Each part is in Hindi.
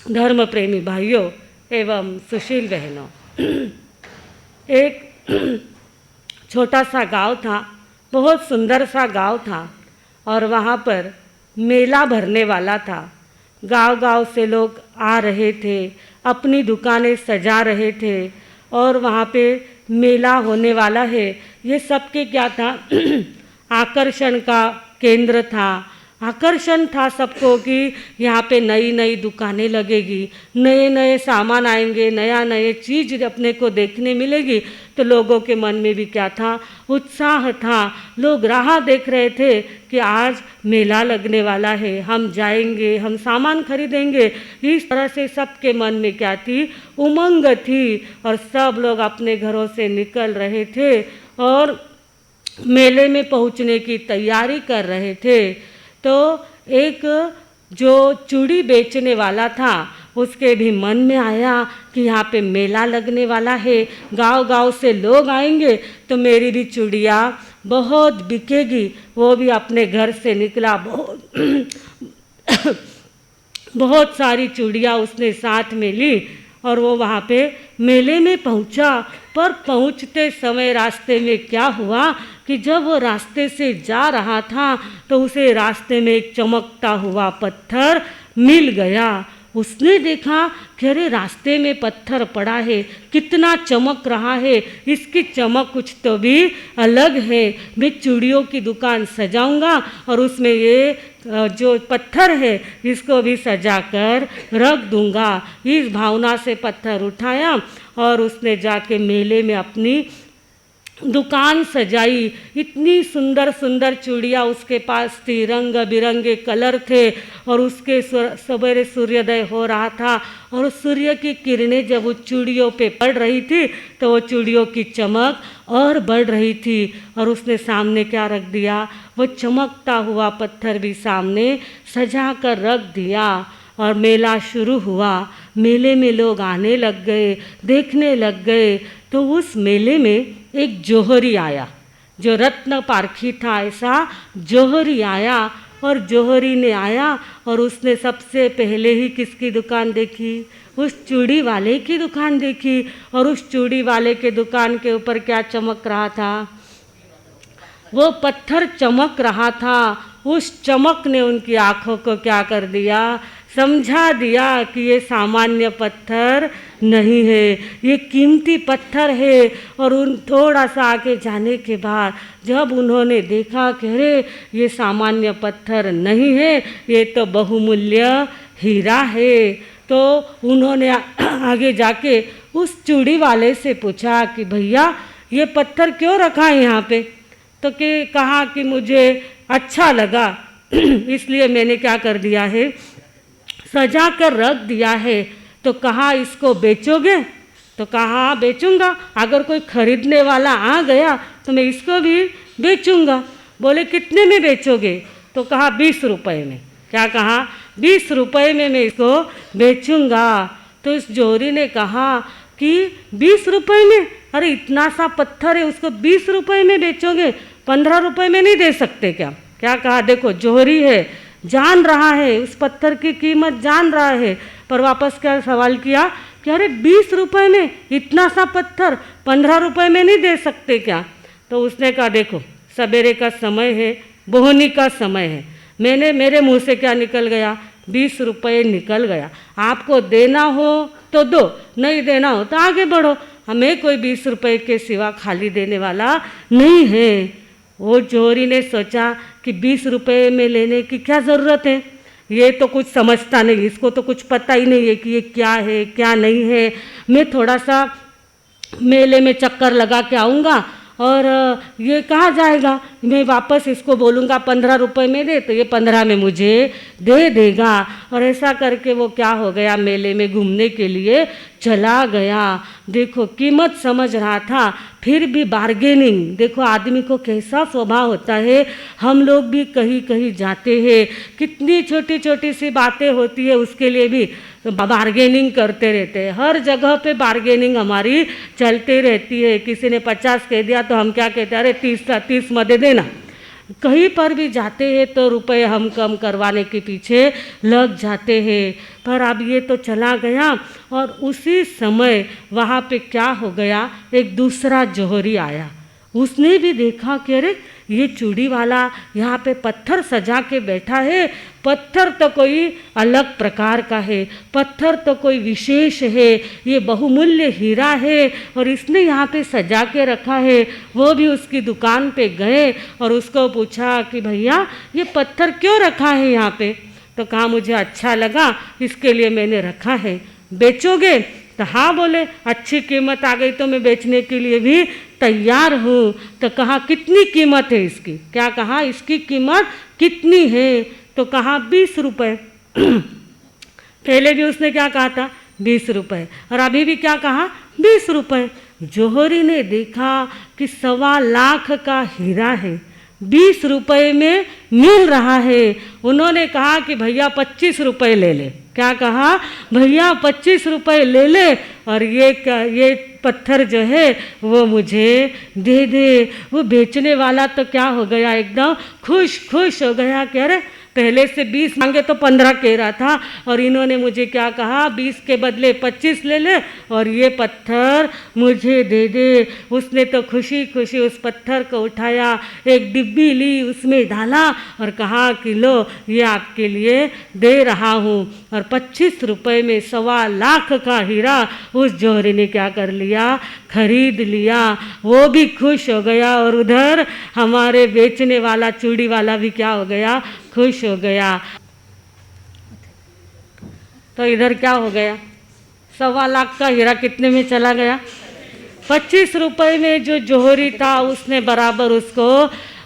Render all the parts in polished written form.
धर्म प्रेमी भाइयों एवं सुशील बहनों, एक छोटा सा गांव था, बहुत सुंदर सा गांव था और वहाँ पर मेला भरने वाला था। गांव-गांव से लोग आ रहे थे, अपनी दुकानें सजा रहे थे और वहाँ पे मेला होने वाला है। ये सबके क्या था आकर्षण का केंद्र था। आकर्षण था सबको कि यहाँ पे नई नई दुकानें लगेगी, नए नए सामान आएंगे, नया नए चीज़ अपने को देखने मिलेगी। तो लोगों के मन में भी क्या था, उत्साह था। लोग राह देख रहे थे कि आज मेला लगने वाला है, हम जाएंगे, हम सामान खरीदेंगे। इस तरह से सबके मन में क्या थी, उमंग थी और सब लोग अपने घरों से निकल रहे थे और मेले में पहुँचने की तैयारी कर रहे थे। तो एक जो चूड़ी बेचने वाला था उसके भी मन में आया कि यहाँ पे मेला लगने वाला है, गांव-गांव से लोग आएंगे तो मेरी भी चूड़ियाँ बहुत बिकेगी। वो भी अपने घर से निकला, बहुत सारी चूड़ियाँ उसने साथ में ली और वो वहाँ पे मेले में पहुँचा। पर पहुँचते समय रास्ते में क्या हुआ कि जब वो रास्ते से जा रहा था तो उसे रास्ते में एक चमकता हुआ पत्थर मिल गया। उसने देखा कि अरे रास्ते में पत्थर पड़ा है, कितना चमक रहा है, इसकी चमक कुछ तो भी अलग है। मैं चूड़ियों की दुकान सजाऊंगा और उसमें ये जो पत्थर है इसको भी सजा कर रख दूंगा। इस भावना से पत्थर उठाया और उसने जाके मेले में अपनी दुकान सजाई। इतनी सुंदर सुंदर चूड़ियाँ उसके पास थी, रंग बिरंगे कलर थे और उसके सवेरे सूर्योदय हो रहा था और सूर्य की किरणें जब उस चूड़ियों पे पड़ रही थी तो वो चूड़ियों की चमक और बढ़ रही थी। और उसने सामने क्या रख दिया, वो चमकता हुआ पत्थर भी सामने सजा कर रख दिया और मेला शुरू हुआ। मेले में लोग आने लग गए, देखने लग गए। तो उस मेले में एक जौहरी आया, जो रत्न पारखी था, ऐसा जौहरी आया। और जौहरी ने आया और उसने सबसे पहले ही किसकी दुकान देखी, उस चूड़ी वाले की दुकान देखी। और उस चूड़ी वाले के दुकान के ऊपर क्या चमक रहा था, वो पत्थर चमक रहा था। उस चमक ने उनकी आँखों को क्या कर दिया, समझा दिया कि ये सामान्य पत्थर नहीं है, ये कीमती पत्थर है। और उन थोड़ा सा आगे जाने के बाद जब उन्होंने देखा कि अरे ये सामान्य पत्थर नहीं है, ये तो बहुमूल्य हीरा है, तो उन्होंने आगे जाके उस चूड़ी वाले से पूछा कि भैया ये पत्थर क्यों रखा है यहाँ पे। तो कहा कि मुझे अच्छा लगा इसलिए मैंने क्या कर दिया है, सजा कर रख दिया है। तो कहा इसको बेचोगे, तो कहा बेचूंगा, अगर कोई खरीदने वाला आ गया तो मैं इसको भी बेचूंगा। बोले कितने में बेचोगे, तो कहा 20 रुपये में। क्या कहा, 20 रुपये में मैं इसको बेचूंगा। तो इस जौहरी ने कहा कि 20 रुपये में, अरे इतना सा पत्थर है उसको 20 रुपये में बेचोगे, 15 रुपये में नहीं दे सकते क्या। क्या कहा, देखो जौहरी है, जान रहा है, उस पत्थर की कीमत जान रहा है, पर वापस क्या सवाल किया कि अरे 20 रुपये में इतना सा पत्थर 15 रुपये में नहीं दे सकते क्या। तो उसने कहा देखो सवेरे का समय है, बोहनी का समय है, मेरे मुंह से क्या निकल गया, 20 रुपये निकल गया। आपको देना हो तो दो, नहीं देना हो तो आगे बढ़ो, हमें कोई 20 रुपये के सिवा खाली देने वाला नहीं है। वो जौहरी ने सोचा कि 20 रुपये में लेने की क्या ज़रूरत है, ये तो कुछ समझता नहीं, इसको तो कुछ पता ही नहीं है कि ये क्या है क्या नहीं है। मैं थोड़ा सा मेले में चक्कर लगा के आऊँगा और ये कहाँ जाएगा, मैं वापस इसको बोलूँगा 15 रुपये में दे, तो ये 15 में मुझे दे देगा। और ऐसा करके वो क्या हो गया, मेले में घूमने के लिए चला गया। देखो कीमत समझ रहा था, फिर भी बार्गेनिंग, देखो आदमी को कैसा स्वभाव होता है। हम लोग भी कहीं कहीं जाते हैं, कितनी छोटी छोटी सी बातें होती है उसके लिए भी बार्गेनिंग करते रहते हैं। हर जगह पे बार्गेनिंग हमारी चलती रहती है। किसी ने 50 कह दिया तो हम क्या कहते हैं, अरे 30 मध्ये देना, कहीं पर भी जाते हैं तो रुपए हम कम करवाने के पीछे लग जाते हैं। पर अब ये तो चला गया और उसी समय वहाँ पे क्या हो गया, एक दूसरा जौहरी आया। उसने भी देखा कि अरे ये चूड़ी वाला यहाँ पे पत्थर सजा के बैठा है, पत्थर तो कोई अलग प्रकार का है, पत्थर तो कोई विशेष है, ये बहुमूल्य हीरा है और इसने यहाँ पे सजा के रखा है। वो भी उसकी दुकान पे गए और उसको पूछा कि भैया ये पत्थर क्यों रखा है यहाँ पे? तो कहा मुझे अच्छा लगा इसके लिए मैंने रखा है, बेचोगे? तो हाँ बोले, अच्छी कीमत आ गई तो मैं बेचने के लिए भी तैयार हूँ। तो कहा कितनी कीमत है इसकी? क्या कहा इसकी कीमत कितनी है? तो कहा 20 रुपये। पहले भी उसने क्या कहा था? 20 रुपये। और अभी भी क्या कहा? 20 रुपये। जौहरी ने देखा कि 1.25 लाख का हीरा है, 20 रुपये में मिल रहा है। उन्होंने कहा कि भैया 25 रुपये ले ले। क्या कहा? भैया 25 रुपये ले ले और ये पत्थर जो है वो मुझे दे दे। वो बेचने वाला तो क्या हो गया, एकदम खुश हो गया कि अरे पहले से 20 मांगे तो 15 कह रहा था और इन्होंने मुझे क्या कहा, 20 के बदले 25 ले ले और ये पत्थर मुझे दे दे। उसने तो खुशी खुशी उस पत्थर को उठाया, एक डिब्बी ली, उसमें डाला और कहा कि लो ये आपके लिए दे रहा हूँ। और 25 रुपये में 1.25 लाख का हीरा उस जौहरी ने क्या कर लिया, खरीद लिया। वो भी खुश हो गया और उधर हमारे बेचने वाला चूड़ी वाला भी क्या हो गया, खुश हो गया। तो इधर क्या हो गया, 1.25 लाख का हीरा कितने में चला गया? 25 रुपये में जो जौहरी था उसने बराबर उसको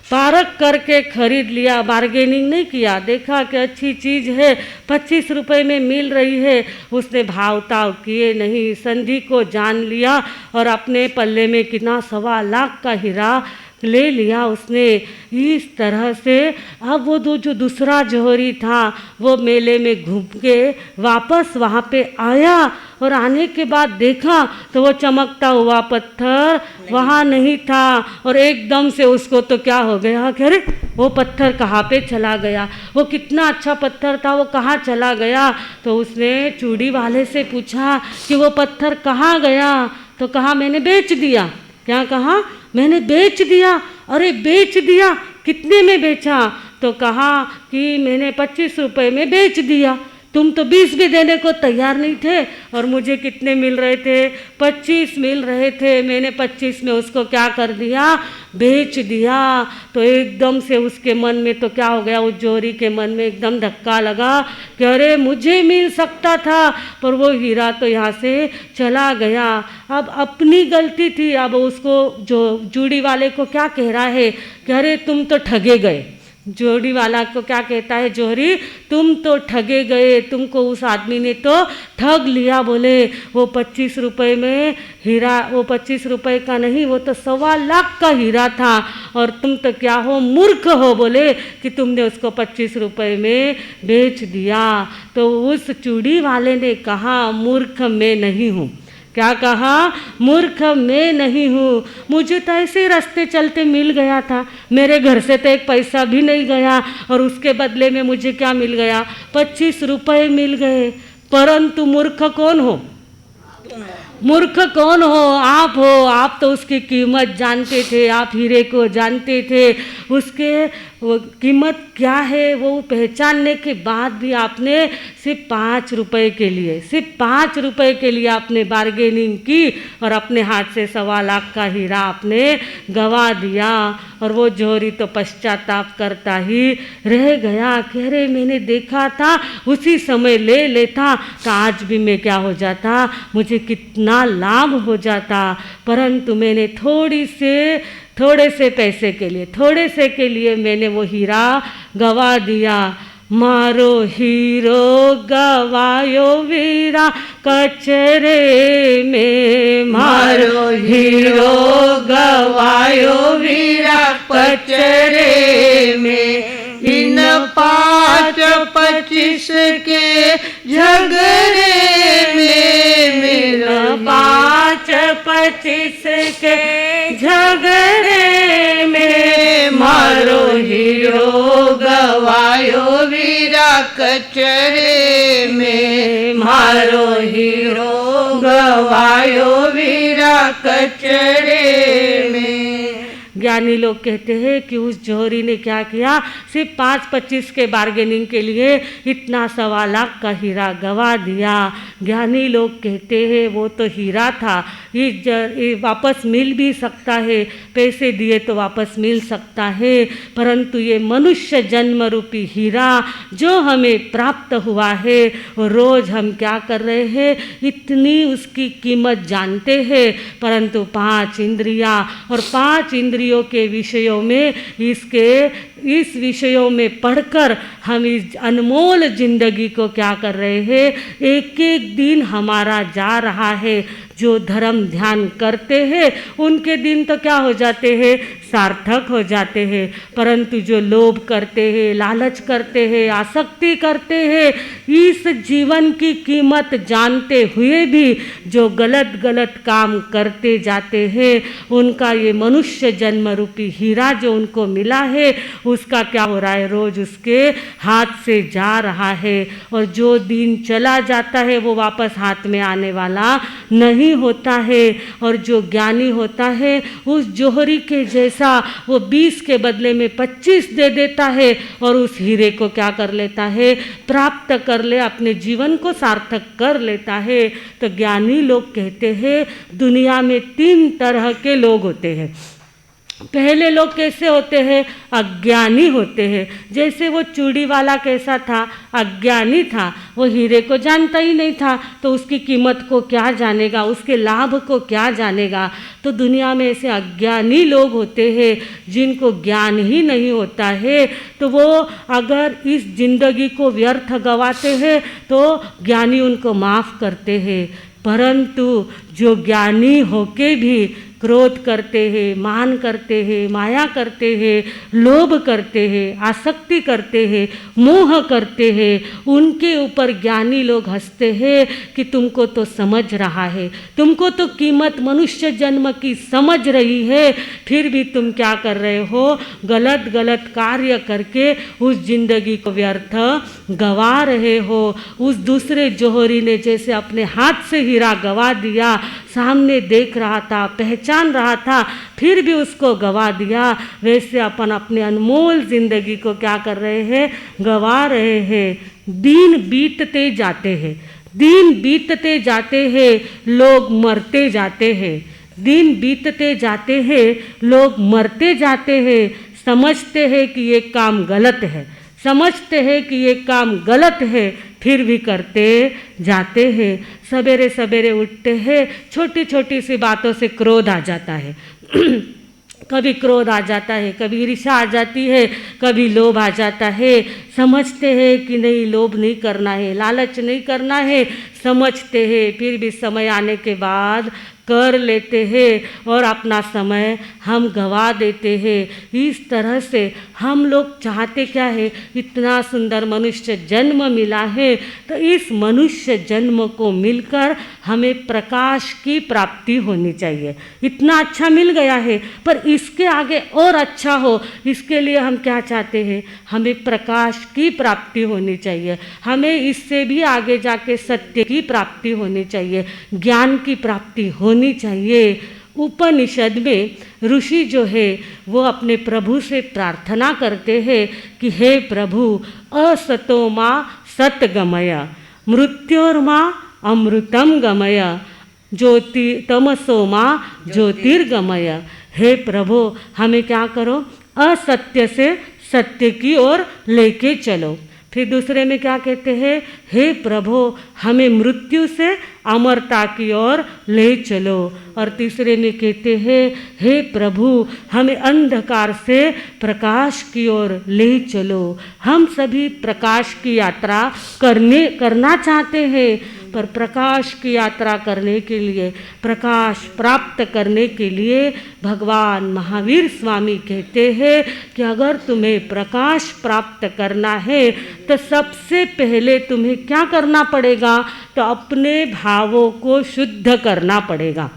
पारक करके खरीद लिया, बार्गेनिंग नहीं किया। देखा कि अच्छी चीज़ है, 25 रुपये में मिल रही है, उसने भाव ताव किए नहीं, संधि को जान लिया और अपने पल्ले में कितना 1.25 लाख का हीरा ले लिया उसने। इस तरह से अब वो जो दूसरा जौहरी था वो मेले में घूम के वापस वहाँ पे आया और आने के बाद देखा तो वो चमकता हुआ पत्थर वहाँ नहीं था और एकदम से उसको तो क्या हो गया कि अरे वो पत्थर कहाँ पे चला गया, वो कितना अच्छा पत्थर था, वो कहाँ चला गया। तो उसने चूड़ी वाले से पूछा कि वो पत्थर कहाँ गया? तो कहा मैंने बेच दिया। क्या कहा? मैंने बेच दिया। अरे बेच दिया, कितने में बेचा? तो कहा कि मैंने 25 रुपये में बेच दिया। तुम तो 20 भी देने को तैयार नहीं थे और मुझे कितने मिल रहे थे? 25 मिल रहे थे। मैंने 25 में उसको क्या कर दिया, बेच दिया। तो एकदम से उसके मन में तो क्या हो गया, उस जौहरी के मन में एकदम धक्का लगा कि अरे मुझे मिल सकता था पर वो हीरा तो यहाँ से चला गया। अब अपनी गलती थी। अब उसको जो चूड़ी वाले को क्या कह रहा है कि अरे तुम तो ठगे गए। जोड़ी वाला को क्या कहता है जौहरी, तुम तो ठगे गए, तुमको उस आदमी ने तो ठग लिया। बोले वो 25 रुपये में हीरा, वो 25 रुपये का नहीं, वो तो 1.25 लाख का हीरा था और तुम तो क्या हो, मूर्ख हो। बोले कि तुमने उसको 25 रुपये में बेच दिया। तो उस चूड़ी वाले ने कहा मूर्ख मैं नहीं हूँ। क्या कहा? मूर्ख मैं नहीं हूँ, मुझे तो ऐसे रास्ते चलते मिल गया था, मेरे घर से तो एक पैसा भी नहीं गया और उसके बदले में मुझे क्या मिल गया, 25 रुपये मिल गए। परंतु मूर्ख कौन हो? मूर्ख कौन हो? आप हो। आप तो उसकी कीमत जानते थे, आप हीरे को जानते थे, उसके वो कीमत क्या है वो पहचानने के बाद भी आपने सिर्फ 5 रुपये के लिए, सिर्फ 5 रुपये के लिए आपने बार्गेनिंग की और अपने हाथ से 1.25 लाख का हीरा आपने गंवा दिया। और वो जौहरी तो पश्चाताप करता ही रह गया कि अरे मैंने देखा था, उसी समय ले लेता तो आज भी मैं क्या हो जाता, मुझे कितना लाभ हो जाता। परंतु मैंने थोड़े से पैसे के लिए, थोड़े से के लिए मैंने वो हीरा गवा दिया। मारो हीरो गवायो वीरा कचरे में, मारो हीरो गवायो वीरा कचरे में। इन 5-25 के झगड़े में, मेरा 5-25 के झगड़े में मारो हीरो गवायो वीरा कचरे में, मारो हीरो गवायो वीरा कचरे में। ज्ञानी लोग कहते हैं कि उस जौहरी ने क्या किया, सिर्फ 5-25 के बार्गेनिंग के लिए इतना 1.25 लाख का हीरा गवा दिया। ज्ञानी लोग कहते हैं वो तो हीरा था, ये वापस मिल भी सकता है, पैसे दिए तो वापस मिल सकता है, परंतु ये मनुष्य जन्म रूपी हीरा जो हमें प्राप्त हुआ है, रोज़ हम क्या कर रहे हैं, इतनी उसकी कीमत जानते हैं, परंतु 5 इंद्रियां और 5 इंद्रियों के विषयों में इस विषयों में पढ़कर हम इस अनमोल जिंदगी को क्या कर रहे हैं, एक एक दिन हमारा जा रहा है। जो धर्म ध्यान करते हैं उनके दिन तो क्या हो जाते हैं, सार्थक हो जाते हैं, परंतु जो लोभ करते हैं, लालच करते हैं, आसक्ति करते हैं, इस जीवन की कीमत जानते हुए भी जो गलत गलत काम करते जाते हैं, उनका ये मनुष्य जन्म रूपी हीरा जो उनको मिला है, उसका क्या हो रहा है, रोज उसके हाथ से जा रहा है, और जो दिन चला जाता है वो वापस हाथ में आने वाला नहीं होता है। और जो ज्ञानी होता है उस जौहरी के जैसा वो 20 के बदले में 25 दे देता है और उस हीरे को क्या कर लेता है, प्राप्त कर ले, अपने जीवन को सार्थक कर लेता है। तो ज्ञानी लोग कहते हैं दुनिया में 3 तरह के लोग होते हैं। पहले लोग कैसे होते हैं, अज्ञानी होते हैं। जैसे वो चूड़ी वाला कैसा था, अज्ञानी था, वो हीरे को जानता ही नहीं था, तो उसकी कीमत को क्या जानेगा, उसके लाभ को क्या जानेगा। तो दुनिया में ऐसे अज्ञानी लोग होते हैं जिनको ज्ञान ही नहीं होता है, तो वो अगर इस जिंदगी को व्यर्थ गवाते हैं तो ज्ञानी उनको माफ़ करते हैं, परंतु जो ज्ञानी होके भी क्रोध करते हैं, मान करते हैं, माया करते हैं, लोभ करते हैं, आसक्ति करते हैं, मोह करते हैं, उनके ऊपर ज्ञानी लोग हंसते हैं कि तुमको तो समझ रहा है, तुमको तो कीमत मनुष्य जन्म की समझ रही है, फिर भी तुम क्या कर रहे हो, गलत गलत कार्य करके उस जिंदगी को व्यर्थ गवा रहे हो। उस दूसरे जौहरी ने जैसे अपने हाथ से हीरा गवा दिया, सामने देख रहा था, पहचान रहा था, फिर भी उसको गवा दिया, वैसे अपन अपने अनमोल जिंदगी को क्या कर रहे हैं, गवा रहे हैं। दिन बीतते जाते हैं, दिन बीतते जाते हैं, लोग मरते जाते हैं, दिन बीतते जाते हैं, लोग मरते जाते हैं, समझते हैं कि ये काम गलत है, समझते हैं कि ये काम गलत है, फिर भी करते जाते हैं। सवेरे सवेरे उठते हैं, छोटी छोटी सी बातों से क्रोध आ जाता है कभी क्रोध आ जाता है, कभी ईर्ष्या आ जाती है, कभी लोभ आ जाता है। समझते हैं कि नहीं, लोभ नहीं करना है, लालच नहीं करना है, समझते हैं, फिर भी समय आने के बाद कर लेते हैं और अपना समय हम गवा देते हैं। इस तरह से हम लोग चाहते क्या है, इतना सुंदर मनुष्य जन्म मिला है, तो इस मनुष्य जन्म को मिलकर हमें प्रकाश की प्राप्ति होनी चाहिए। इतना अच्छा मिल गया है, पर इसके आगे और अच्छा हो, इसके लिए हम क्या चाहते हैं, हमें प्रकाश की प्राप्ति होनी चाहिए, हमें इससे भी आगे जाके सत्य की प्राप्ति होनी चाहिए, ज्ञान की प्राप्ति होनी चाहिए। उपनिषद में ऋषि जो है वो अपने प्रभु से प्रार्थना करते हैं कि हे प्रभु, असतो मा सतगमय, मृत्योर्मा अमृतम गमय, तमसो मा ज्योतिर्गमय। हे प्रभु, हमें क्या करो, असत्य से सत्य की ओर लेके चलो। फिर दूसरे में क्या कहते हैं, हे प्रभु, हमें मृत्यु से अमरता की ओर ले चलो। और तीसरे में कहते हैं, हे प्रभु, हमें अंधकार से प्रकाश की ओर ले चलो। हम सभी प्रकाश की यात्रा करना चाहते हैं, पर प्रकाश की यात्रा करने के लिए, प्रकाश प्राप्त करने के लिए भगवान महावीर स्वामी कहते हैं कि अगर तुम्हें प्रकाश प्राप्त करना है तो सबसे पहले तुम्हें क्या करना पड़ेगा, तो अपने भावों को शुद्ध करना पड़ेगा।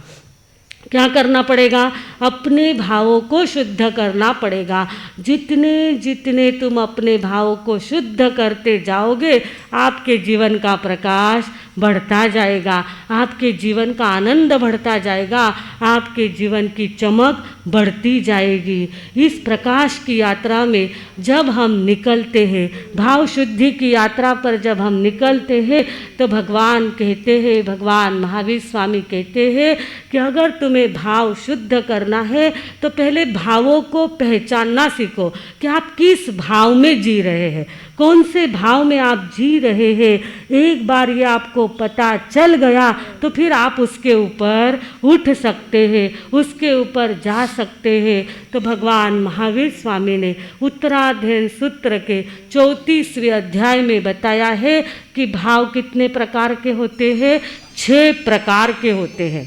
क्या करना पड़ेगा? अपने भावों को शुद्ध करना पड़ेगा। जितने जितने तुम अपने भावों को शुद्ध करते जाओगे, आपके जीवन का प्रकाश बढ़ता जाएगा, आपके जीवन का आनंद बढ़ता जाएगा, आपके जीवन की चमक बढ़ती जाएगी। इस प्रकाश की यात्रा में जब हम निकलते हैं, भाव शुद्धि की यात्रा पर जब हम निकलते हैं, तो भगवान कहते हैं, भगवान महावीर स्वामी कहते हैं कि अगर तुम्हें भाव शुद्ध करना है तो पहले भावों को पहचानना सीखो कि आप किस भाव में जी रहे हैं, कौन से भाव में आप जी रहे हैं। एक बार ये आपको पता चल गया तो फिर आप उसके ऊपर उठ सकते हैं, उसके ऊपर जा सकते हैं। तो भगवान महावीर स्वामी ने उत्तराध्ययन सूत्र के 34वें अध्याय में बताया है कि भाव कितने प्रकार के होते हैं? 6 प्रकार के होते हैं।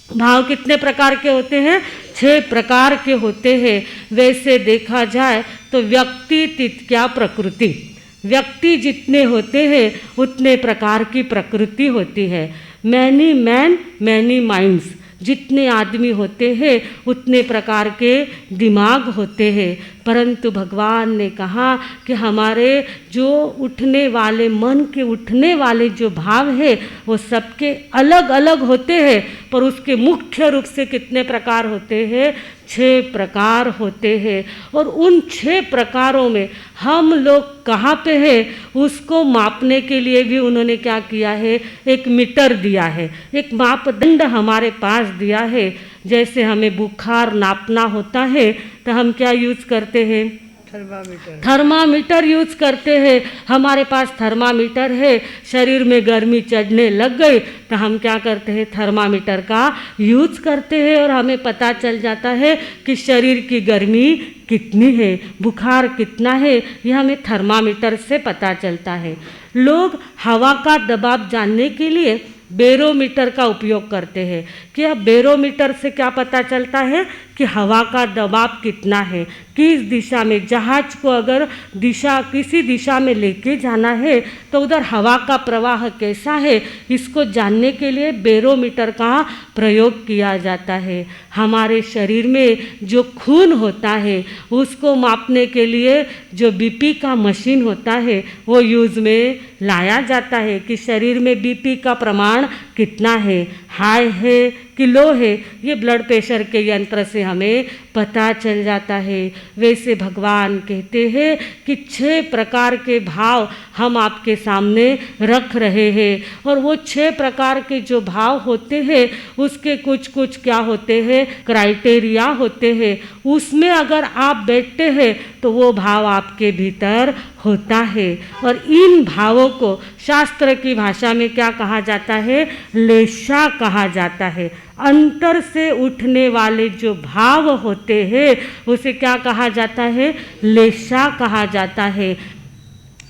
भाव कितने प्रकार के होते हैं? 6 प्रकार के होते हैं। वैसे देखा जाए तो व्यक्ति तित्या प्रकृति, व्यक्ति जितने होते हैं उतने प्रकार की प्रकृति होती है। मैनी मैन मैनी माइंड्स, जितने आदमी होते हैं उतने प्रकार के दिमाग होते हैं। परंतु भगवान ने कहा कि हमारे जो उठने वाले मन के उठने वाले जो भाव है वो सबके अलग अलग होते हैं, पर उसके मुख्य रूप से कितने प्रकार होते हैं? 6 प्रकार होते हैं। और उन 6 प्रकारों में हम लोग कहाँ पे है उसको मापने के लिए भी उन्होंने क्या किया है? एक मीटर दिया है, एक मापदंड हमारे पास दिया है। जैसे हमें बुखार नापना होता है तो हम क्या यूज़ करते हैं? थर्मामीटर यूज करते हैं। हमारे पास थर्मामीटर है, शरीर में गर्मी चढ़ने लग गई तो हम क्या करते हैं? थर्मामीटर का यूज करते हैं और हमें पता चल जाता है कि शरीर की गर्मी कितनी है, बुखार कितना है, यह हमें थर्मामीटर से पता चलता है। लोग हवा का दबाव जानने के लिए बैरोमीटर का उपयोग करते हैं। क्या बैरोमीटर से क्या पता चलता है कि हवा का दबाव कितना है, किस दिशा में। जहाज को अगर दिशा किसी दिशा में लेके जाना है तो उधर हवा का प्रवाह कैसा है, इसको जानने के लिए बैरोमीटर का प्रयोग किया जाता है। हमारे शरीर में जो खून होता है उसको मापने के लिए जो बीपी का मशीन होता है वो यूज़ में लाया जाता है कि शरीर में बीपी का प्रमाण कितना है, हाई है कि लो है। ये ब्लड प्रेशर के यंत्र से हमें पता चल जाता है। वैसे भगवान कहते हैं कि 6 प्रकार के भाव हम आपके सामने रख रहे हैं और वो 6 प्रकार के जो भाव होते हैं उसके कुछ कुछ क्या होते हैं? क्राइटेरिया होते हैं। उसमें अगर आप बैठते हैं तो वो भाव आपके भीतर होता है। और इन भावों को शास्त्र की भाषा में क्या कहा जाता है? लेशा कहा जाता है। अंतर से उठने वाले जो भाव होते हैं उसे क्या कहा जाता है? लेशा कहा जाता है।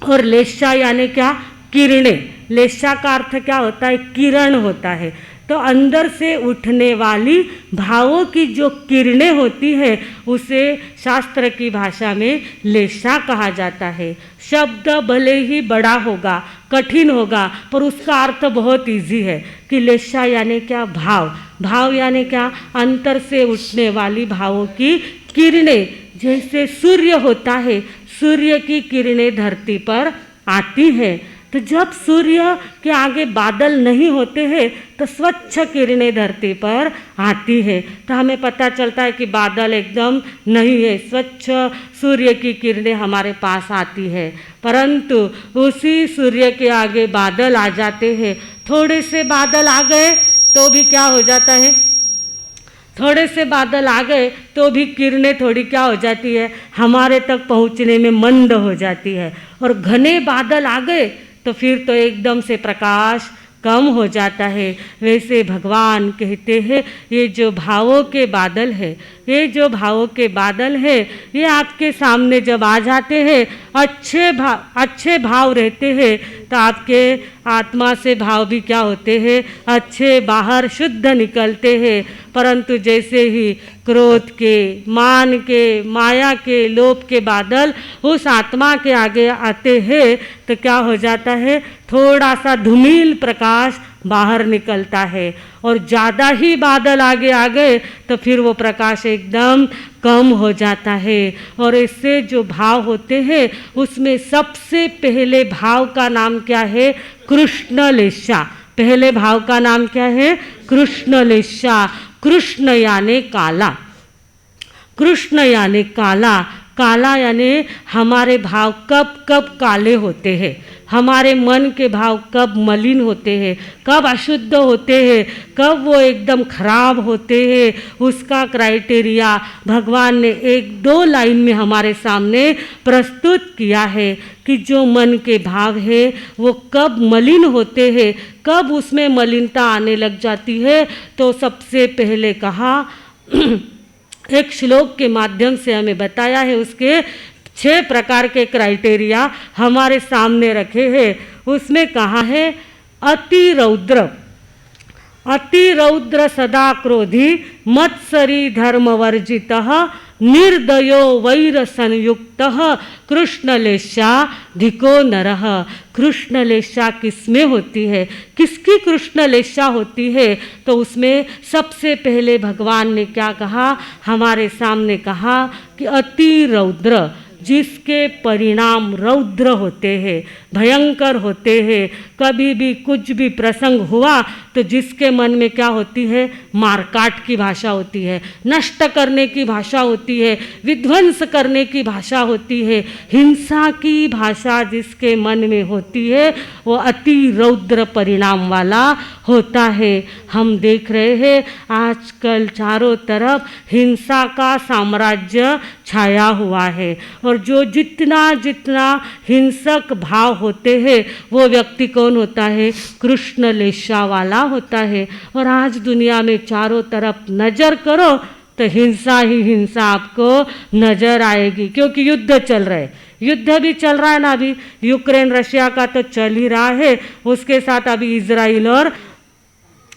और लेशा यानी क्या? किरणें। लेशा का अर्थ क्या होता है? किरण होता है। तो अंदर से उठने वाली भावों की जो किरणें होती है उसे शास्त्र की भाषा में लेशा कहा जाता है। शब्द भले ही बड़ा होगा, कठिन होगा, पर उसका अर्थ बहुत इजी है कि लेशा यानी क्या? भाव। भाव यानी क्या? अंतर से उठने वाली भावों की किरणें। जैसे सूर्य होता है, सूर्य की किरणें धरती पर आती हैं, तो जब सूर्य के आगे बादल नहीं होते हैं तो स्वच्छ किरणें धरती पर आती है, तो हमें पता चलता है कि बादल एकदम नहीं है, स्वच्छ सूर्य की किरणें हमारे पास आती है। परंतु उसी सूर्य के आगे बादल आ जाते हैं। थोड़े से बादल आ गए तो भी क्या हो जाता है? थोड़े से बादल आ गए तो भी किरणें थोड़ी क्या हो जाती है? हमारे तक पहुंचने में मंद हो जाती है। और घने बादल आ गए तो फिर तो एकदम से प्रकाश कम हो जाता है। वैसे भगवान कहते हैं ये जो भावों के बादल है, ये जो भावों के बादल है, ये आपके सामने जब आ जाते हैं, अच्छे भाव रहते हैं तो आपके आत्मा से भाव भी क्या होते हैं? अच्छे बाहर शुद्ध निकलते हैं। परंतु जैसे ही क्रोध के, मान के, माया के, लोभ के बादल उस आत्मा के आगे आते हैं तो क्या हो जाता है? थोड़ा सा धूमिल प्रकाश बाहर निकलता है। और ज़्यादा ही बादल आगे आ गए तो फिर वो प्रकाश एकदम कम हो जाता है। और इससे जो भाव होते हैं उसमें सबसे पहले भाव का नाम क्या है? कृष्णलेशा। पहले भाव का नाम क्या है? कृष्णलेशा। कृष्ण यानी काला, कृष्ण यानी काला, काला यानी हमारे भाव कब कब काले होते हैं, हमारे मन के भाव कब मलिन होते हैं, कब अशुद्ध होते हैं, कब वो एकदम खराब होते हैं। उसका क्राइटेरिया भगवान ने एक दो लाइन में हमारे सामने प्रस्तुत किया है कि जो मन के भाव है वो कब मलिन होते हैं, कब उसमें मलिनता आने लग जाती है। तो सबसे पहले कहा एक श्लोक के माध्यम से हमें बताया है, उसके 6 प्रकार के क्राइटेरिया हमारे सामने रखे हैं। उसमें कहा है अति रौद्र, अति रौद्र सदा क्रोधी मत्सरी धर्मवर्जितः निर्दयो वैर संयुक्तः कृष्णलेशा धिको नरः। कृष्णलेशा किसमें होती है, किसकी कृष्णलेशा होती है? तो उसमें सबसे पहले भगवान ने क्या कहा, हमारे सामने कहा कि अति रौद्र, जिसके परिणाम रौद्र होते हैं, भयंकर होते हैं। कभी भी कुछ भी प्रसंग हुआ तो जिसके मन में क्या होती है? मारकाट की भाषा होती है, नष्ट करने की भाषा होती है, विध्वंस करने की भाषा होती है, हिंसा की भाषा जिसके मन में होती है वो अति रौद्र परिणाम वाला होता है। हम देख रहे हैं आजकल चारों तरफ हिंसा का साम्राज्य छाया हुआ है। और जो जितना जितना हिंसक भाव होते हैं वो व्यक्ति कौन होता है? कृष्णलेशा वाला होता है। और आज दुनिया में चारों तरफ नज़र करो तो हिंसा ही हिंसा आपको नज़र आएगी, क्योंकि युद्ध चल रहा है, युद्ध भी चल रहा है ना, अभी यूक्रेन रशिया का तो चल ही रहा है, उसके साथ अभी इजराइल और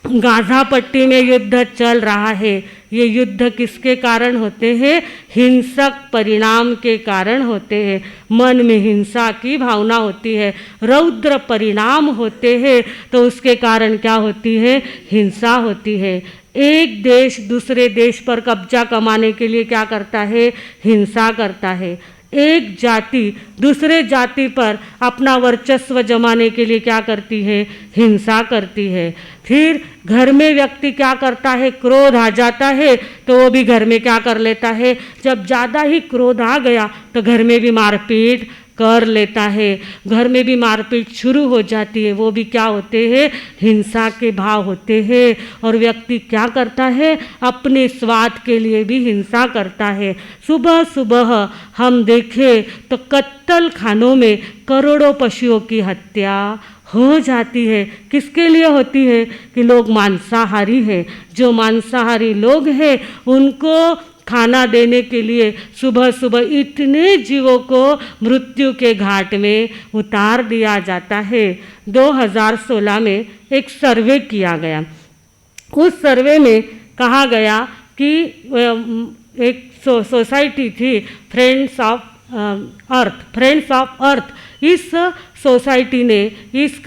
गाज़ा पट्टी में युद्ध चल रहा है। ये युद्ध किसके कारण होते हैं? हिंसक परिणाम के कारण होते हैं। मन में हिंसा की भावना होती है, रौद्र परिणाम होते हैं, तो उसके कारण क्या होती है? हिंसा होती है। एक देश दूसरे देश पर कब्जा कमाने के लिए क्या करता है? हिंसा करता है। एक जाति दूसरे जाति पर अपना वर्चस्व जमाने के लिए क्या करती है? हिंसा करती है। फिर घर में व्यक्ति क्या करता है? क्रोध आ जाता है तो वो भी घर में क्या कर लेता है? जब ज़्यादा ही क्रोध आ गया तो घर में भी मारपीट कर लेता है, घर में भी मारपीट शुरू हो जाती है। वो भी क्या होते हैं? हिंसा के भाव होते हैं। और व्यक्ति क्या करता है? अपने स्वार्थ के लिए भी हिंसा करता है। सुबह सुबह हम देखें तो कत्ल खानों में करोड़ों पशुओं की हत्या हो जाती है। किसके लिए होती है? कि लोग मांसाहारी हैं। जो मांसाहारी लोग हैं उनको खाना देने के लिए सुबह सुबह इतने जीवों को मृत्यु के घाट में उतार दिया जाता है। 2016 में एक सर्वे किया गया। उस सर्वे में कहा गया कि एक सोसाइटी थी फ्रेंड्स ऑफ अर्थ। इस सोसाइटी ने इस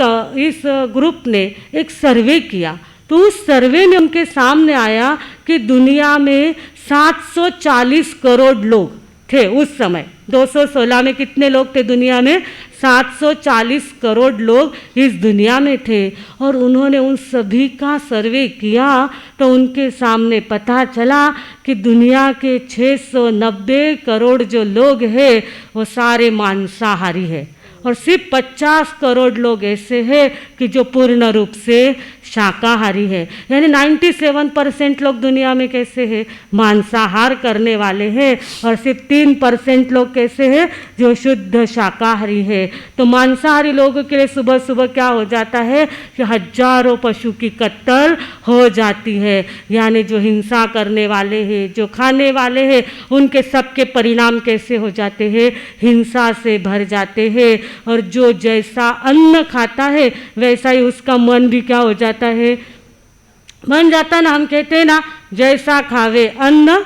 ग्रुप ने एक सर्वे किया। तो उस सर्वे में उनके सामने आया कि दुनिया में 740 करोड़ लोग थे उस समय। 2016 में कितने लोग थे दुनिया में? 740 करोड़ लोग इस दुनिया में थे। और उन्होंने उन सभी का सर्वे किया तो उनके सामने पता चला कि दुनिया के 690 करोड़ जो लोग हैं वो सारे मांसाहारी हैं। और सिर्फ 50 करोड़ लोग ऐसे हैं कि जो पूर्ण रूप से शाकाहारी है। यानी 97% लोग दुनिया में कैसे हैं? मांसाहार करने वाले हैं। और सिर्फ 3% लोग कैसे हैं? जो शुद्ध शाकाहारी है। तो मांसाहारी लोगों के लिए सुबह सुबह क्या हो जाता है कि हजारों पशु की कत्ल हो जाती है। यानी जो हिंसा करने वाले हैं, जो खाने वाले हैं, उनके सबके परिणाम कैसे हो जाते हैं? हिंसा से भर जाते हैं। और जो जैसा अन्न खाता है वैसा ही उसका मन भी क्या हो जाता है? बन जाता ना। हम कहते हैं ना, जैसा खावे अन्न,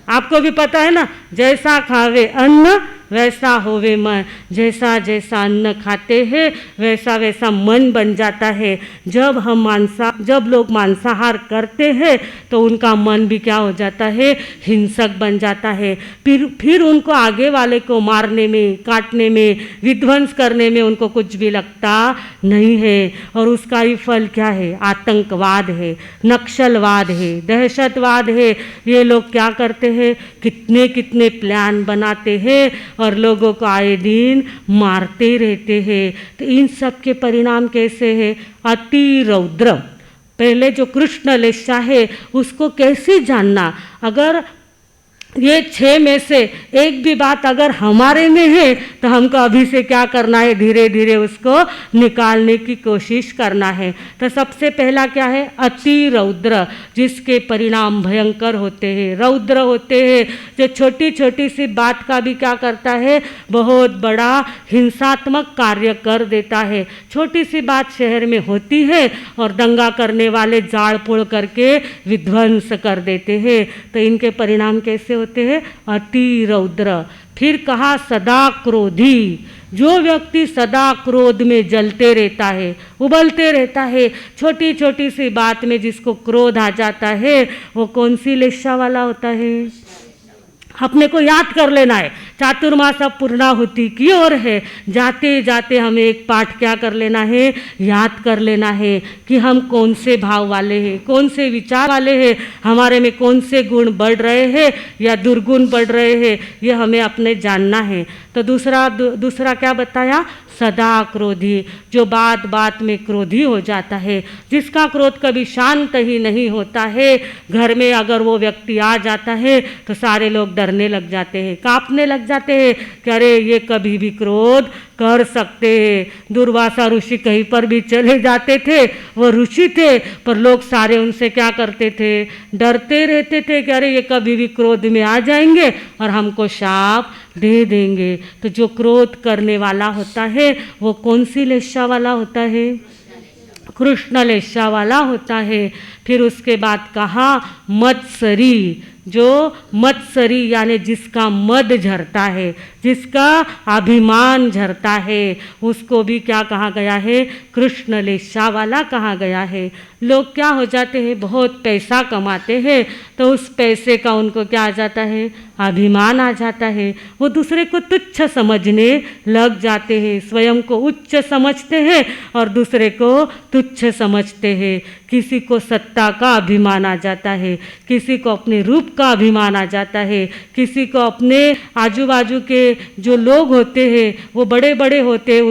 आपको भी पता है ना, जैसा खावे अन्न वैसा होवे मन। जैसा जैसा अन्न खाते हैं वैसा वैसा मन बन जाता है। जब लोग मांसाहार करते हैं तो उनका मन भी क्या हो जाता है, हिंसक बन जाता है। फिर उनको आगे वाले को मारने में, काटने में, विध्वंस करने में उनको कुछ भी लगता नहीं है। और उसका ही फल क्या है, आतंकवाद है, नक्सलवाद है, दहशतवाद है। ये लोग क्या करते हैं, कितने कितने प्लान बनाते हैं और लोगों को आए दिन मारते रहते हैं। तो इन सब के परिणाम कैसे है, अति रौद्र। पहले जो कृष्ण लेशा है उसको कैसे जानना, अगर ये 6 में से एक भी बात अगर हमारे में है तो हमको अभी से क्या करना है, धीरे धीरे उसको निकालने की कोशिश करना है। तो सबसे पहला क्या है, अति रौद्र, जिसके परिणाम भयंकर होते हैं, रौद्र होते हैं। जो छोटी छोटी सी बात का भी क्या करता है, बहुत बड़ा हिंसात्मक कार्य कर देता है। छोटी सी बात शहर में होती है और दंगा करने वाले जाड़ पोड़ करके विध्वंस कर देते हैं। तो इनके परिणाम कैसे होते हैं, अति रौद्र। फिर कहा सदा क्रोधी, जो व्यक्ति सदा क्रोध में जलते रहता है, उबलते रहता है, छोटी छोटी सी बात में जिसको क्रोध आ जाता है, वो कौन सी लेशा वाला होता है। अपने को याद कर लेना है, चातुर्मास अब पूर्णाहुति की ओर है। जाते जाते हमें एक पाठ क्या कर लेना है, याद कर लेना है कि हम कौन से भाव वाले हैं, कौन से विचार वाले हैं, हमारे में कौन से गुण बढ़ रहे हैं या दुर्गुण बढ़ रहे हैं, ये हमें अपने जानना है। तो दूसरा क्या बताया, सदा क्रोधी, जो बात बात में क्रोधी हो जाता है, जिसका क्रोध कभी शांत ही नहीं होता है। घर में अगर वो व्यक्ति आ जाता है तो सारे लोग डरने लग जाते हैं, कांपने लग जाते हैं कि अरे ये कभी भी क्रोध कर सकते हैं। दुर्वासा ऋषि कहीं पर भी चले जाते थे, वो ऋषि थे, पर लोग सारे उनसे क्या करते थे, डरते रहते थे कि अरे ये कभी भी क्रोध में आ जाएंगे और हमको शाप दे देंगे। तो जो क्रोध करने वाला होता है वो कौन सी लेशा वाला होता है, कृष्ण लेशा वाला होता है। फिर उसके बाद कहा मत्सरी, जो मत्सरी यानी जिसका मद झरता है, जिसका अभिमान झरता है, उसको भी क्या कहा गया है, कृष्ण लेशा वाला कहा गया है। लोग क्या हो जाते हैं, बहुत पैसा कमाते हैं तो उस पैसे का उनको क्या आ जाता है, अभिमान आ जाता है। वो दूसरे को तुच्छ समझने लग जाते हैं, स्वयं को उच्च समझते हैं और दूसरे को तुच्छ समझते हैं। किसी को सत्ता का अभिमान आ जाता है, किसी को अपने रूप का अभिमान आ जाता है, किसी को अपने आजू बाजू के जो लोग होते हैं वो बड़े बड़े होते हैं,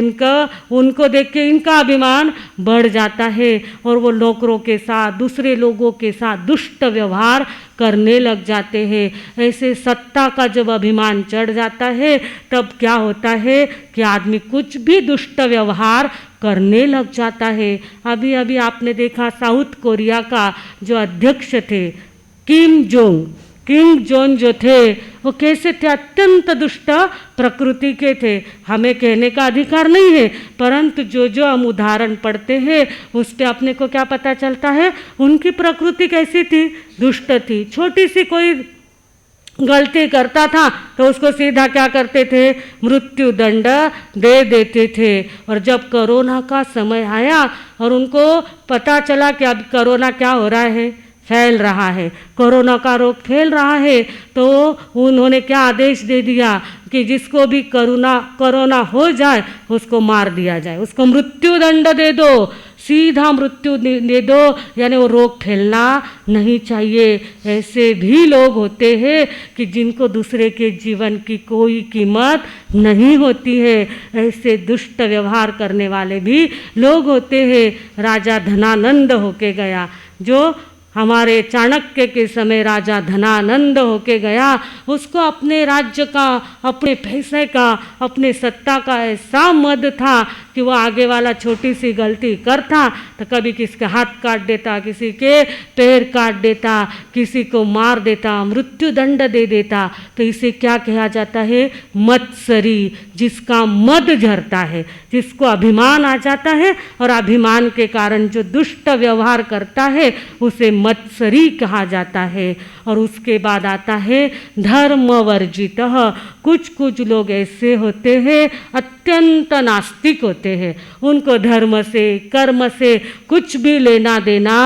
उनको देख के इनका अभिमान बढ़ जाता है और वो नौकरों के साथ, दूसरे लोगों के साथ दुष्ट व्यवहार करने लग जाते हैं। ऐसे सत्ता का जब अभिमान चढ़ जाता है तब क्या होता है कि आदमी कुछ भी दुष्ट व्यवहार करने लग जाता है। अभी अभी आपने देखा साउथ कोरिया का जो अध्यक्ष थे किम जोंग जो थे वो कैसे थे, अत्यंत दुष्ट प्रकृति के थे। हमें कहने का अधिकार नहीं है, परंतु जो हम उदाहरण पढ़ते हैं उस पर अपने को क्या पता चलता है, उनकी प्रकृति कैसी थी, दुष्ट थी। छोटी सी कोई गलती करता था तो उसको सीधा क्या करते थे, मृत्यु दंड दे देते थे। और जब कोरोना का समय आया और उनको पता चला कि अब कोरोना क्या हो रहा है, फैल रहा है, कोरोना का रोग फैल रहा है, तो उन्होंने क्या आदेश दे दिया कि जिसको भी कोरोना हो जाए उसको मार दिया जाए, उसको मृत्यु दंड दे दो, सीधा मृत्यु दे दो, यानी वो रोग फैलना नहीं चाहिए। ऐसे भी लोग होते हैं कि जिनको दूसरे के जीवन की कोई कीमत नहीं होती है। ऐसे दुष्ट व्यवहार करने वाले भी लोग होते हैं। राजा धनानंद होके गया, जो हमारे चाणक्य के समय राजा धनानंद होके गया, उसको अपने राज्य का, अपने पैसे का, अपने सत्ता का ऐसा मद था कि वो आगे वाला छोटी सी गलती करता तो कभी किसके हाथ काट देता, किसी के पैर काट देता, किसी को मार देता, मृत्यु दंड दे देता। तो इसे क्या कहा जाता है? मत्सरी, जिसका मद झरता है, जिसको अभिमान आ जाता है और अभिमान के कारण जो दुष्ट व्यवहार करता है उसे मत्सरी कहा जाता है। और उसके बाद आता है धर्मवर्जित। कुछ कुछ लोग ऐसे होते हैं अत्यंत नास्तिक होते हैं, उनको धर्म से कर्म से कुछ भी लेना देना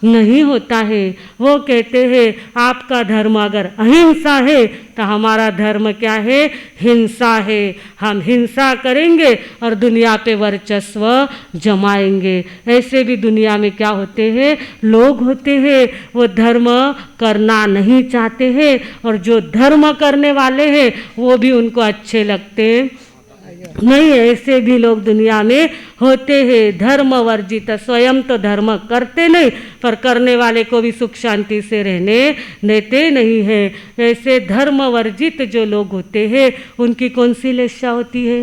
नहीं होता है। वो कहते हैं आपका धर्म अगर अहिंसा है तो हमारा धर्म क्या है? हिंसा है। हम हिंसा करेंगे और दुनिया पे वर्चस्व जमाएंगे। ऐसे भी दुनिया में क्या होते हैं? लोग होते हैं वो धर्म करना नहीं चाहते हैं और जो धर्म करने वाले हैं वो भी उनको अच्छे लगते नहीं। ऐसे भी लोग दुनिया में होते हैं धर्म वर्जित। स्वयं तो धर्म करते नहीं पर करने वाले को भी सुख शांति से रहने देते नहीं है। ऐसे धर्म वर्जित जो लोग होते हैं उनकी कौन सी लेशा होती है?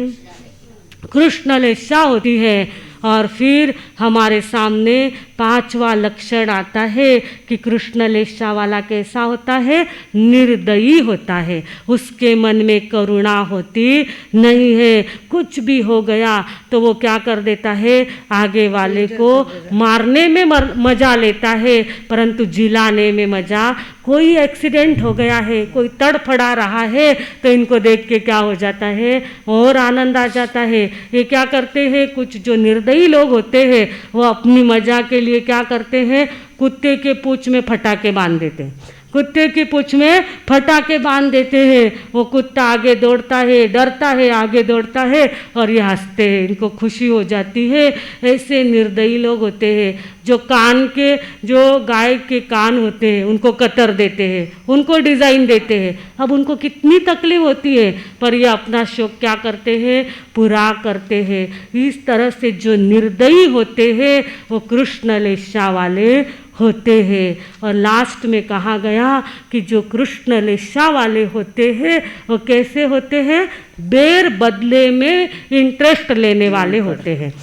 कृष्ण लेशा होती है। और फिर हमारे सामने पांचवा लक्षण आता है कि कृष्ण लेशा वाला कैसा होता है? निर्दयी होता है। उसके मन में करुणा होती नहीं है। कुछ भी हो गया तो वो क्या कर देता है? आगे वाले को मारने में मजा लेता है परंतु जिलाने में मजा। कोई एक्सीडेंट हो गया है, कोई तड़फड़ा रहा है तो इनको देख के क्या हो जाता है? और आनंद आ जाता है। ये क्या करते हैं? कुछ जो निर्दयी लोग होते हैं वो अपनी मजा के लिए क्या करते हैं? कुत्ते के पूंछ में फटाके बांध देते हैं। कुत्ते की पूंछ में फटाके बांध देते हैं। वो कुत्ता आगे दौड़ता है, डरता है, आगे दौड़ता है और ये हंसते हैं, इनको खुशी हो जाती है। ऐसे निर्दयी लोग होते हैं। जो कान के, जो गाय के कान होते हैं उनको कतर देते हैं, उनको डिज़ाइन देते हैं। अब उनको कितनी तकलीफ होती है पर ये अपना शौक क्या करते हैं? पूरा करते हैं। इस तरह से जो निर्दयी होते हैं वो कृष्ण लेशा वाले होते हैं। और लास्ट में कहा गया कि जो कृष्ण लेशा वाले होते हैं वो कैसे होते हैं? बेर बदले में इंटरेस्ट लेने वाले होते हैं।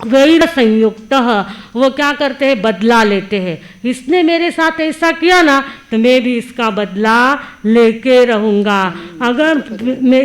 वैर संयुक्त, वो क्या करते हैं? बदला लेते हैं। इसने मेरे साथ ऐसा किया ना तो मैं भी इसका बदला लेके रहूँगा। अगर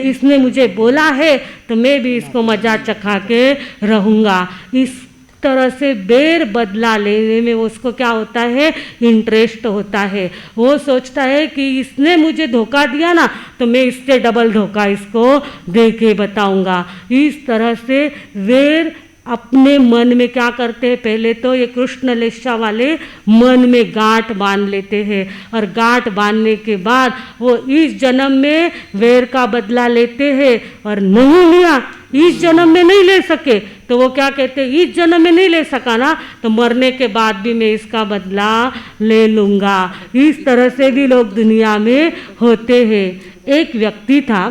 इसने मुझे बोला है तो मैं भी इसको मजा चखा के रहूँगा। इस तरह से बेर बदला लेने में उसको क्या होता है? इंटरेस्ट होता है। वो सोचता है कि इसने मुझे धोखा दिया ना तो मैं इससे डबल धोखा इसको दे के बताऊँगा। इस तरह से वेर अपने मन में क्या करते हैं? पहले तो ये कृष्ण लेशा वाले मन में गांठ बांध लेते हैं और गांठ बांधने के बाद वो इस जन्म में वेर का बदला लेते हैं और नहीं लिया, इस जन्म में नहीं ले सके तो वो क्या कहते हैं? इस जन्म में नहीं ले सका ना तो मरने के बाद भी मैं इसका बदला ले लूँगा। इस तरह से भी लोग दुनिया में होते हैं। एक व्यक्ति था,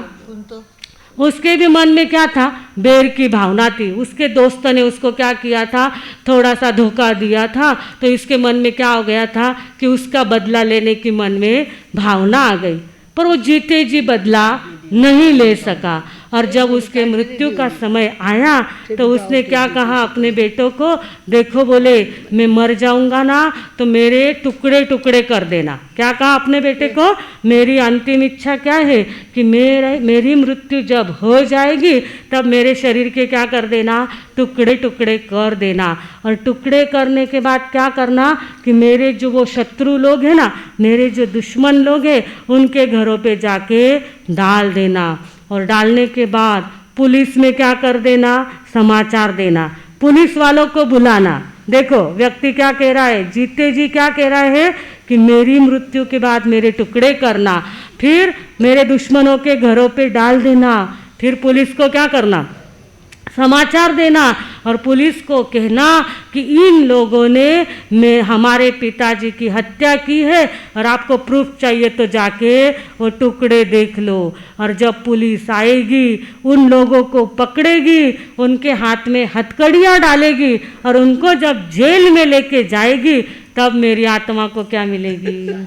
उसके भी मन में क्या था? बेर की भावना थी। उसके दोस्त ने उसको क्या किया था? थोड़ा सा धोखा दिया था तो इसके मन में क्या हो गया था कि उसका बदला लेने की मन में भावना आ गई पर वो जीते जी बदला नहीं ले सका। और जब उसके मृत्यु का समय आया तो उसने क्या कहा अपने बेटों को? देखो बोले मैं मर जाऊंगा ना तो मेरे टुकड़े टुकड़े कर देना। क्या कहा अपने बेटे को? मेरी अंतिम इच्छा क्या है कि मेरी मृत्यु जब हो जाएगी तब मेरे शरीर के क्या कर देना? टुकड़े टुकड़े कर देना। और टुकड़े करने के बाद क्या करना कि मेरे जो वो शत्रु लोग हैं ना, मेरे जो दुश्मन लोग हैं उनके घरों पे जाके डाल देना। और डालने के बाद पुलिस में क्या कर देना? समाचार देना, पुलिस वालों को बुलाना। देखो व्यक्ति क्या कह रहा है? जीते जी क्या कह रहा है कि मेरी मृत्यु के बाद मेरे टुकड़े करना, फिर मेरे दुश्मनों के घरों पे डाल देना, फिर पुलिस को क्या करना? समाचार देना और पुलिस को कहना कि इन लोगों ने हमारे पिताजी की हत्या की है और आपको प्रूफ चाहिए तो जाके वो टुकड़े देख लो। और जब पुलिस आएगी उन लोगों को पकड़ेगी, उनके हाथ में हथकड़ियाँ डालेगी और उनको जब जेल में लेके जाएगी तब मेरी आत्मा को क्या मिलेगी?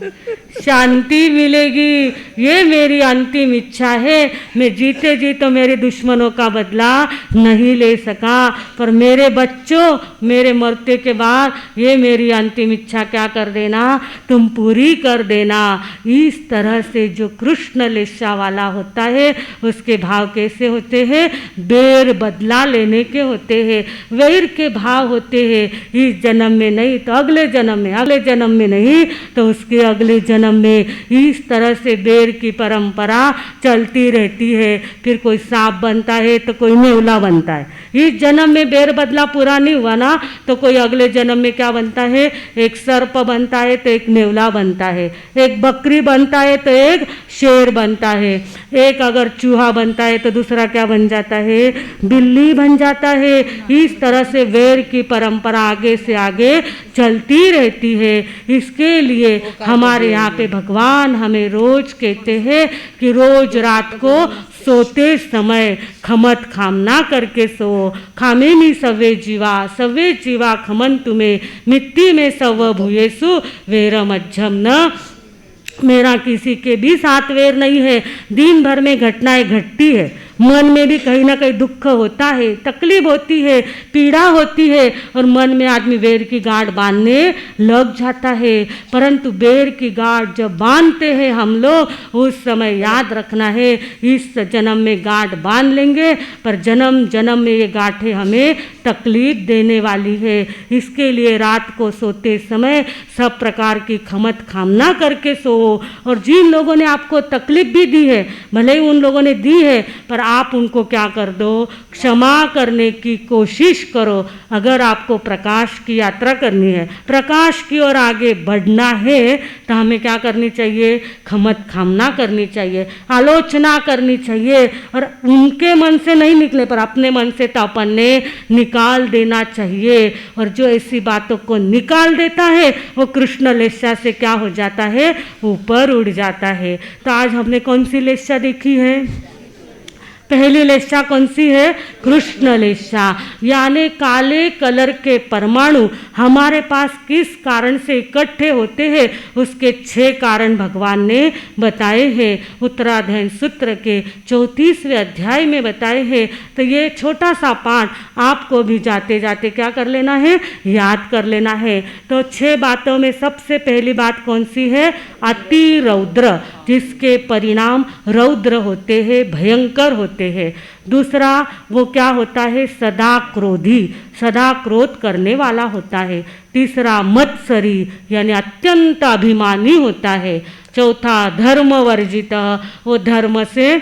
शांति मिलेगी। ये मेरी अंतिम इच्छा है। मैं जीते जी तो मेरे दुश्मनों का बदला नहीं ले सका, पर मेरे बच्चों, मेरे मरते के बाद ये मेरी अंतिम इच्छा क्या कर देना, तुम पूरी कर देना। इस तरह से जो कृष्ण लेशा वाला होता है उसके भाव कैसे होते हैं? बेर बदला लेने के होते हैं, वैर के भाव होते हैं। इस जन्म में नहीं तो अगले जन्म में, अगले जन्म में नहीं तो उसके अगले जन्म में। इस तरह से बेर की परंपरा चलती रहती है। फिर कोई सांप बनता है तो कोई नेवला बनता है। इस जन्म में बेर बदला पूरा नहीं हुआ ना तो कोई अगले जन्म में क्या बनता है? एक सर्प बनता है तो एक नेवला बनता है, एक बकरी बनता है तो एक शेर बनता है, एक अगर चूहा बनता है तो दूसरा क्या बन जाता है? बिल्ली बन जाता है। इस तरह से वेर की परंपरा आगे से आगे चलती रहती है। इसके लिए हमारे यहाँ पे भगवान हमें रोज कहते हैं कि रोज रात को सोते समय खमत खामना करके सो। खामे नी सवे जीवा खमन तुम्हें, मिट्टी में सव भूयेसु वेर मज्जम न। मेरा किसी के भी साथ वेर नहीं है। दिन भर में घटनाएं घटती है, मन में भी कहीं ना कहीं दुख होता है, तकलीफ होती है, पीड़ा होती है और मन में आदमी बेर की गांठ बांधने लग जाता है। परंतु बेर की गांठ जब बांधते हैं हम लोग, उस समय याद रखना है इस जन्म में गांठ बांध लेंगे, पर जन्म जन्म में ये गांठें हमें तकलीफ देने वाली है। इसके लिए रात को सोते समय सब प्रकार की खमत खामना करके सो। और जिन लोगों ने आपको तकलीफ भी दी है, भले ही उन लोगों ने दी है, पर आप उनको क्या कर दो? क्षमा करने की कोशिश करो। अगर आपको प्रकाश की यात्रा करनी है, प्रकाश की ओर आगे बढ़ना है, तो हमें क्या करनी चाहिए? खमत खामना करनी चाहिए, आलोचना करनी चाहिए। और उनके मन से नहीं निकले पर अपने मन से तो अपन ने निकाल देना चाहिए। और जो ऐसी बातों को निकाल देता है वो कृष्ण लेशा से क्या हो जाता है? ऊपर उड़ जाता है। तो आज हमने कौन सी लेशा देखी है? पहली लेशा कौन सी है? कृष्ण लेशा। यानी काले कलर के परमाणु हमारे पास किस कारण से इकट्ठे होते हैं, उसके 6 कारण भगवान ने बताए हैं। उत्तराधायन सूत्र के 34वें अध्याय में बताए हैं। तो ये छोटा सा पाठ आपको भी जाते जाते क्या कर लेना है? याद कर लेना है। तो 6 बातों में सबसे पहली बात कौन सी है? अति रौद्र, जिसके परिणाम रौद्र होते हैं, भयंकर होते हैं। दूसरा वो क्या होता है? सदा क्रोधी, सदा क्रोध करने वाला होता है। तीसरा मत्सरी, यानी अत्यंत अभिमानी होता है। चौथा धर्म वर्जित, वो धर्म से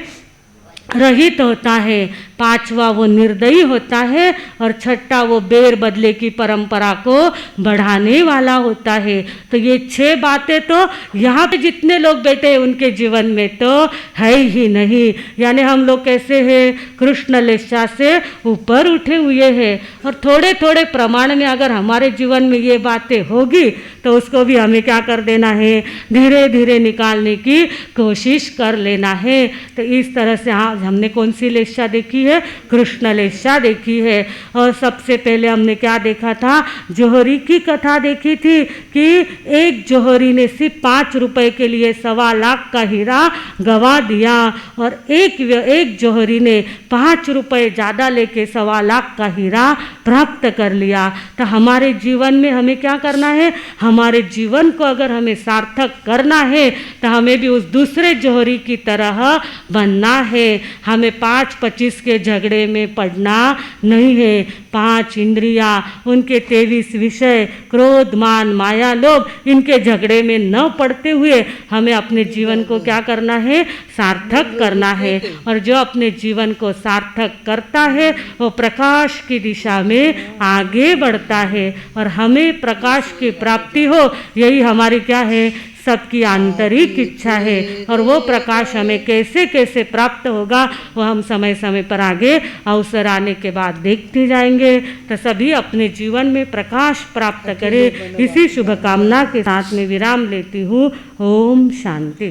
रहित होता है। 5वां वो निर्दयी होता है। और 6ठा वो बेर बदले की परंपरा को बढ़ाने वाला होता है। तो ये 6 बातें तो यहाँ पे जितने लोग बैठे हैं उनके जीवन में तो है ही नहीं। यानी हम लोग कैसे हैं? कृष्ण लेशा से ऊपर उठे हुए हैं। और थोड़े थोड़े प्रमाण में अगर हमारे जीवन में ये बातें होगी तो उसको भी हमें क्या कर देना है? धीरे धीरे निकालने की कोशिश कर लेना है। तो इस तरह से हाँ, हमने कौन सी लेशा देखी है? कृष्ण लेशा देखी है। और सबसे पहले हमने क्या देखा था? जौहरी की कथा देखी थी कि एक जौहरी ने सिर्फ 5 रुपए के लिए 1.25 लाख का हीरा गवा दिया। और एक जौहरी ने 5 रुपए ज़्यादा लेके 1.25 लाख का हीरा प्राप्त कर लिया। तो हमारे जीवन में हमें क्या करना है? हमारे जीवन को अगर हमें सार्थक करना है तो हमें भी उस दूसरे जौहरी की तरह बनना है। हमें 5-25 के झगड़े में पड़ना नहीं है। 5 इंद्रियां, उनके 23 विषय, क्रोध मान माया लोभ, इनके झगड़े में न पड़ते हुए हमें अपने जीवन को क्या करना है? सार्थक करना है। और जो अपने जीवन को सार्थक करता है वो प्रकाश की दिशा में आगे बढ़ता है। और हमें प्रकाश की प्राप्ति हो, यही हमारी क्या है? सबकी आंतरिक इच्छा है। और वो प्रकाश हमें कैसे कैसे प्राप्त होगा वो हम समय समय पर आगे अवसर आने के बाद देखते जाएंगे। तो सभी अपने जीवन में प्रकाश प्राप्त करें, इसी शुभकामना के साथ में विराम लेती हूँ। ओम शांति।